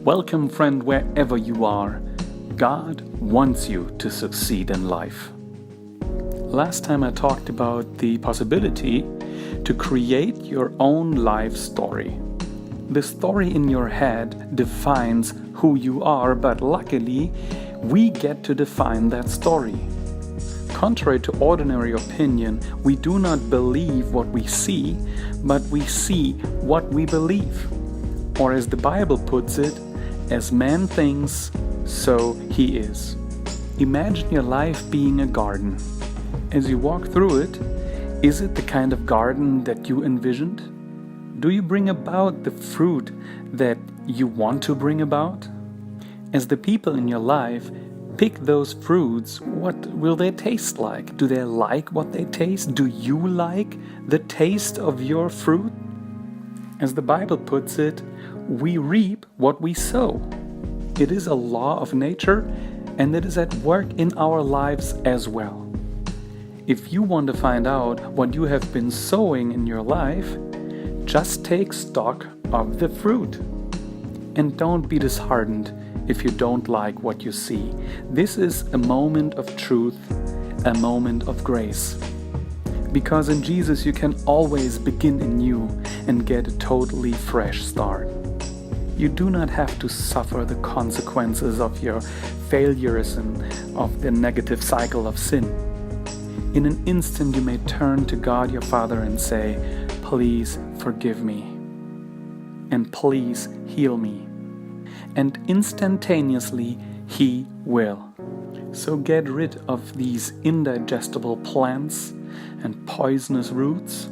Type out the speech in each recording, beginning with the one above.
Welcome, friend, wherever you are. God wants you to succeed in life. Last time I talked about the possibility to create your own life story. The story in your head defines who you are, but luckily, we get to define that story. Contrary to ordinary opinion, we do not believe what we see, but we see what we believe. Or as the Bible puts it, as man thinks, so he is. Imagine your life being a garden. As you walk through it, is it the kind of garden that you envisioned? Do you bring about the fruit that you want to bring about? As the people in your life pick those fruits, what will they taste like? Do they like what they taste? Do you like the taste of your fruit? As the Bible puts it, we reap what we sow. It is a law of nature, and it is at work in our lives as well. If you want to find out what you have been sowing in your life, just take stock of the fruit. And don't be disheartened if you don't like what you see. This is a moment of truth, a moment of grace. Because in Jesus you can always begin anew and get a totally fresh start. You do not have to suffer the consequences of your failures and of the negative cycle of sin. In an instant you may turn to God your Father and say, "Please forgive me," and "Please heal me." And instantaneously He will. So get rid of these indigestible plants and poisonous roots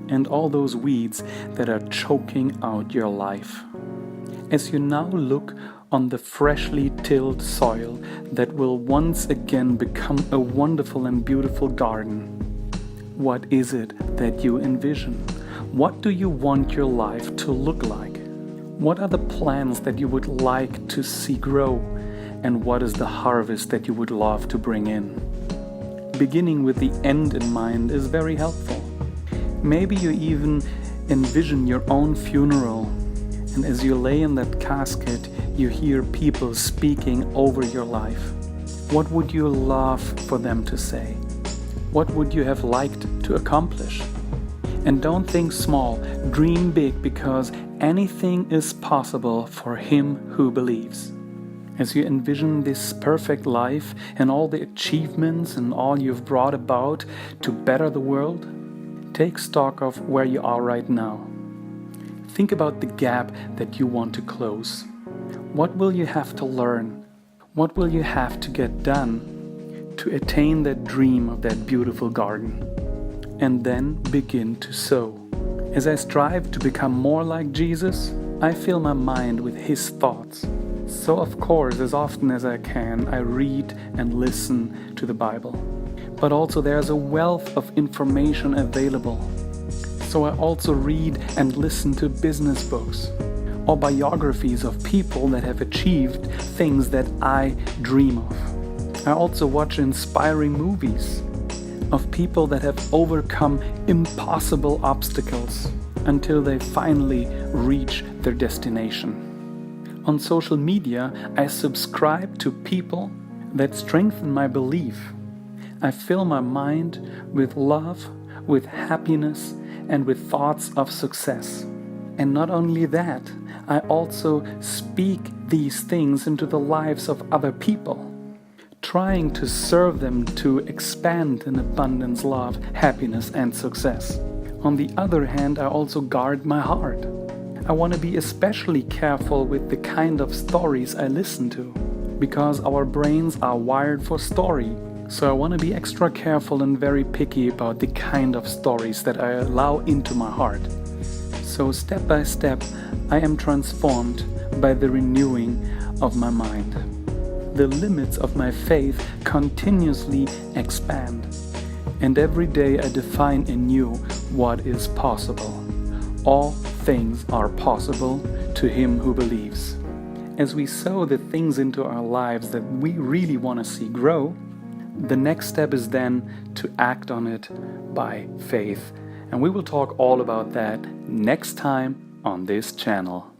and all those weeds that are choking out your life. As you now look on the freshly tilled soil that will once again become a wonderful and beautiful garden, what is it that you envision? What do you want your life to look like? What are the plants that you would like to see grow? And what is the harvest that you would love to bring in? Beginning with the end in mind is very helpful. Maybe you even envision your own funeral, and as you lay in that casket, you hear people speaking over your life. What would you love for them to say? What would you have liked to accomplish? And don't think small, dream big, because anything is possible for him who believes. As you envision this perfect life and all the achievements and all you've brought about to better the world, take stock of where you are right now. Think about the gap that you want to close. What will you have to learn? What will you have to get done to attain that dream of that beautiful garden? And then begin to sow. As I strive to become more like Jesus, I fill my mind with His thoughts. So of course, as often as I can, I read and listen to the Bible. But also there's a wealth of information available. So I also read and listen to business books or biographies of people that have achieved things that I dream of. I also watch inspiring movies of people that have overcome impossible obstacles until they finally reach their destination. On social media, I subscribe to people that strengthen my belief. I fill my mind with love, with happiness, and with thoughts of success. And not only that, I also speak these things into the lives of other people, trying to serve them to expand in abundance, love, happiness, and success. On the other hand, I also guard my heart. I want to be especially careful with the kind of stories I listen to, because our brains are wired for story. So I want to be extra careful and very picky about the kind of stories that I allow into my heart. So step by step, I am transformed by the renewing of my mind. The limits of my faith continuously expand, and every day I define anew what is possible. All things are possible to him who believes. As we sow the things into our lives that we really want to see grow, the next step is then to act on it by faith. And we will talk all about that next time on this channel.